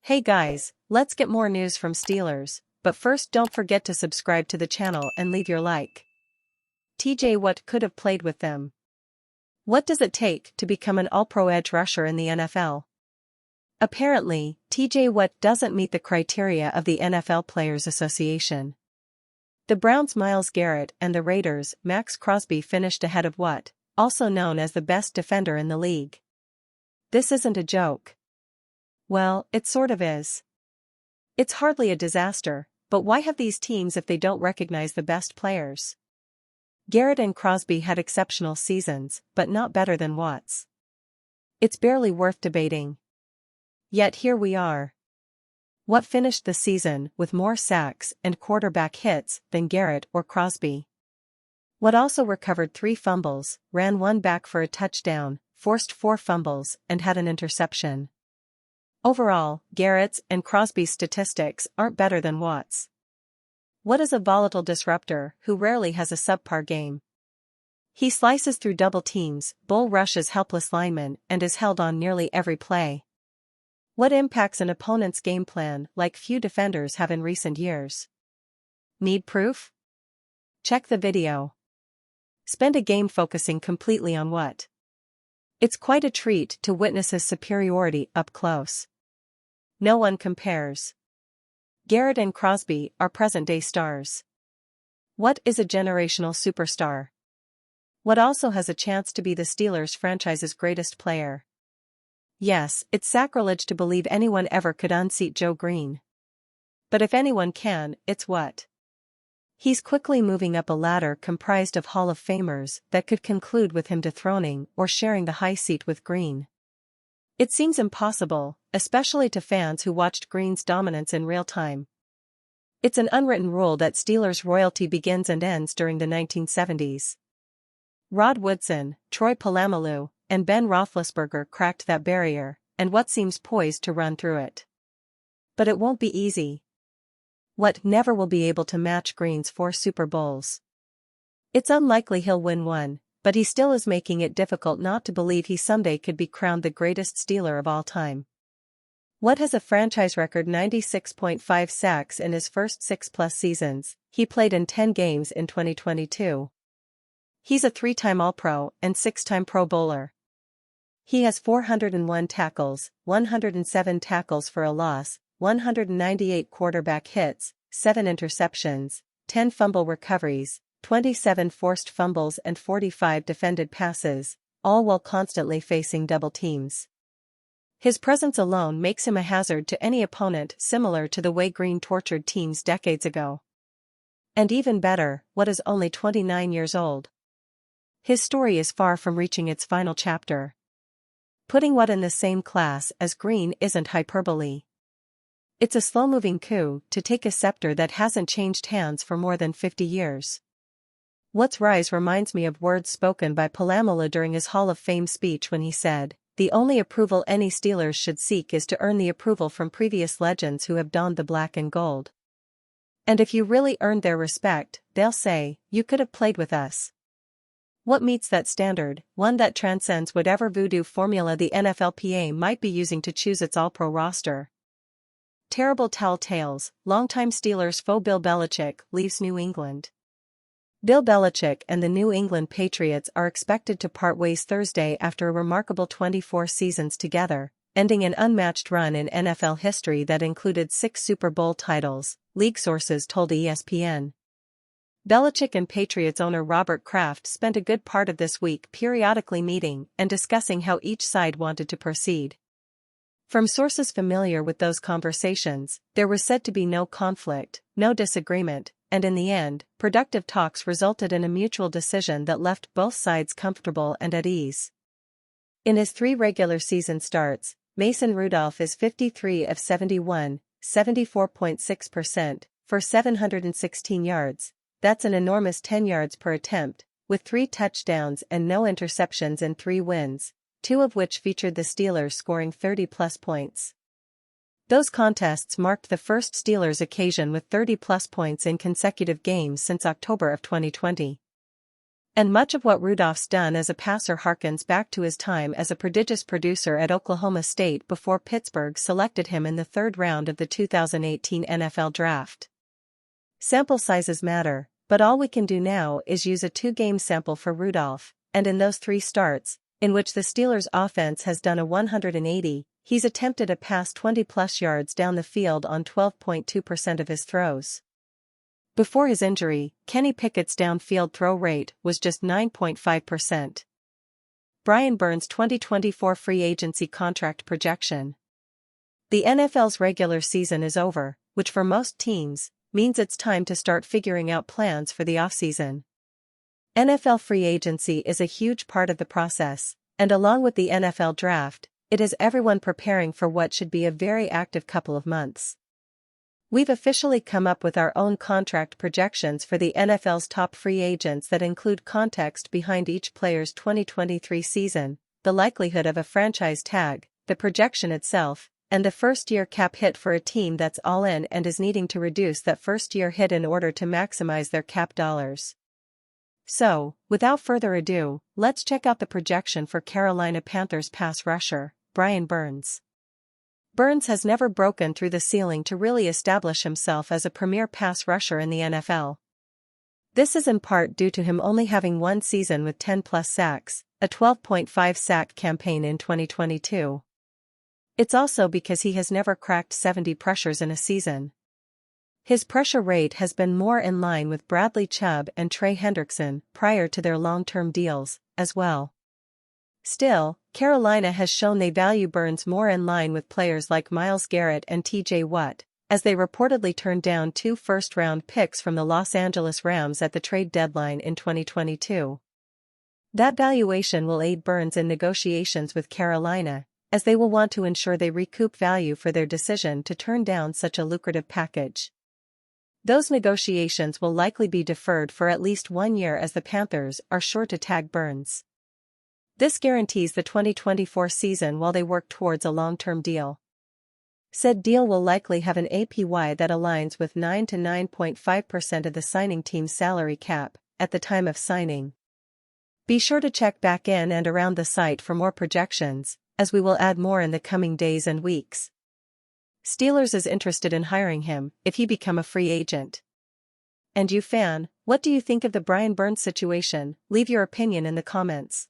Hey guys, let's get more news from Steelers, but first don't forget to subscribe to the channel and leave your like. TJ Watt could have played with them. What does it take to become an All-Pro edge rusher in the NFL? Apparently, TJ Watt doesn't meet the criteria of the NFL Players Association. The Browns' Myles Garrett and the Raiders' Maxx Crosby finished ahead of Watt, also known as the best defender in the league. This isn't a joke. Well, it sort of is. It's hardly a disaster, but why have these teams if they don't recognize the best players? Garrett and Crosby had exceptional seasons, but not better than Watt's. It's barely worth debating. Yet here we are. Watt finished the season with more sacks and quarterback hits than Garrett or Crosby. Watt also recovered 3 fumbles, ran one back for a touchdown, forced 4 fumbles, and had an interception. Overall, Garrett's and Crosby's statistics aren't better than Watt's. Watt is a volatile disruptor who rarely has a subpar game. He slices through double teams, bull rushes helpless linemen, and is held on nearly every play. Watt impacts an opponent's game plan like few defenders have in recent years. Need proof? Check the video. Spend a game focusing completely on Watt. It's quite a treat to witness his superiority up close. No one compares. Garrett and Crosby are present-day stars. Watt is a generational superstar. Watt also has a chance to be the Steelers' franchise's greatest player. Yes, it's sacrilege to believe anyone ever could unseat Joe Green. But if anyone can, it's Watt. He's quickly moving up a ladder comprised of Hall of Famers that could conclude with him dethroning or sharing the high seat with Green. It seems impossible, especially to fans who watched Green's dominance in real time. It's an unwritten rule that Steelers royalty begins and ends during the 1970s. Rod Woodson, Troy Polamalu, and Ben Roethlisberger cracked that barrier, and Watt seems poised to run through it. But it won't be easy. Watt never will be able to match Green's 4 Super Bowls. It's unlikely he'll win one, but he still is making it difficult not to believe he someday could be crowned the greatest Steeler of all time. Watt has a franchise record 96.5 sacks in his first 6+ seasons. He played in 10 games in 2022. He's a 3-time All-Pro and 6-time Pro Bowler. He has 401 tackles, 107 tackles for a loss, 198 quarterback hits, 7 interceptions, 10 fumble recoveries, 27 forced fumbles and 45 defended passes, all while constantly facing double teams. His presence alone makes him a hazard to any opponent, similar to the way Green tortured teams decades ago. And even better, Watt is only 29 years old. His story is far from reaching its final chapter. Putting Watt in the same class as Green isn't hyperbole. It's a slow-moving coup to take a scepter that hasn't changed hands for more than 50 years. Watt's rise reminds me of words spoken by Polamalu during his Hall of Fame speech when he said, "The only approval any Steelers should seek is to earn the approval from previous legends who have donned the black and gold. And if you really earned their respect, they'll say, you could have played with us." Watt meets that standard, one that transcends whatever voodoo formula the NFLPA might be using to choose its All-Pro roster. Terrible telltales, longtime Steelers foe Bill Belichick leaves New England. Bill Belichick and the New England Patriots are expected to part ways Thursday after a remarkable 24 seasons together, ending an unmatched run in NFL history that included 6 Super Bowl titles, league sources told ESPN. Belichick and Patriots owner Robert Kraft spent a good part of this week periodically meeting and discussing how each side wanted to proceed. From sources familiar with those conversations, there was said to be no conflict, no disagreement, and in the end, productive talks resulted in a mutual decision that left both sides comfortable and at ease. In his 3 regular season starts, Mason Rudolph is 53 of 71, 74.6%, for 716 yards. That's an enormous 10 yards per attempt, with 3 touchdowns and no interceptions in 3 wins, 2 of which featured the Steelers scoring 30+ points. Those contests marked the first Steelers occasion with 30+ points in consecutive games since October of 2020. And much of what Rudolph's done as a passer harkens back to his time as a prodigious producer at Oklahoma State before Pittsburgh selected him in the third round of the 2018 NFL Draft. Sample sizes matter, but all we can do now is use a 2-game sample for Rudolph, and in those 3 starts, in which the Steelers' offense has done a 180, he's attempted a pass 20-plus yards down the field on 12.2% of his throws. Before his injury, Kenny Pickett's downfield throw rate was just 9.5%. Brian Burns' 2024 free agency contract projection. The NFL's regular season is over, which for most teams means it's time to start figuring out plans for the offseason. NFL free agency is a huge part of the process, and along with the NFL Draft, it is everyone preparing for what should be a very active couple of months. We've officially come up with our own contract projections for the NFL's top free agents that include context behind each player's 2023 season, the likelihood of a franchise tag, the projection itself, and the first-year cap hit for a team that's all in and is needing to reduce that first-year hit in order to maximize their cap dollars. So, without further ado, let's check out the projection for Carolina Panthers pass rusher, Brian Burns. Burns has never broken through the ceiling to really establish himself as a premier pass rusher in the NFL. This is in part due to him only having 1 season with 10-plus sacks, a 12.5 sack campaign in 2022. It's also because he has never cracked 70 pressures in a season. His pressure rate has been more in line with Bradley Chubb and Trey Hendrickson prior to their long-term deals, as well. Still, Carolina has shown they value Burns more in line with players like Myles Garrett and T.J. Watt, as they reportedly turned down 2 first-round picks from the Los Angeles Rams at the trade deadline in 2022. That valuation will aid Burns in negotiations with Carolina, as they will want to ensure they recoup value for their decision to turn down such a lucrative package. Those negotiations will likely be deferred for at least 1 year as the Panthers are sure to tag Burns. This guarantees the 2024 season while they work towards a long-term deal. Said deal will likely have an APY that aligns with 9 to 9.5% of the signing team's salary cap at the time of signing. Be sure to check back in and around the site for more projections, as we will add more in the coming days and weeks. Steelers is interested in hiring him if he become a free agent. And you fan, what do you think of the Brian Burns situation? Leave your opinion in the comments.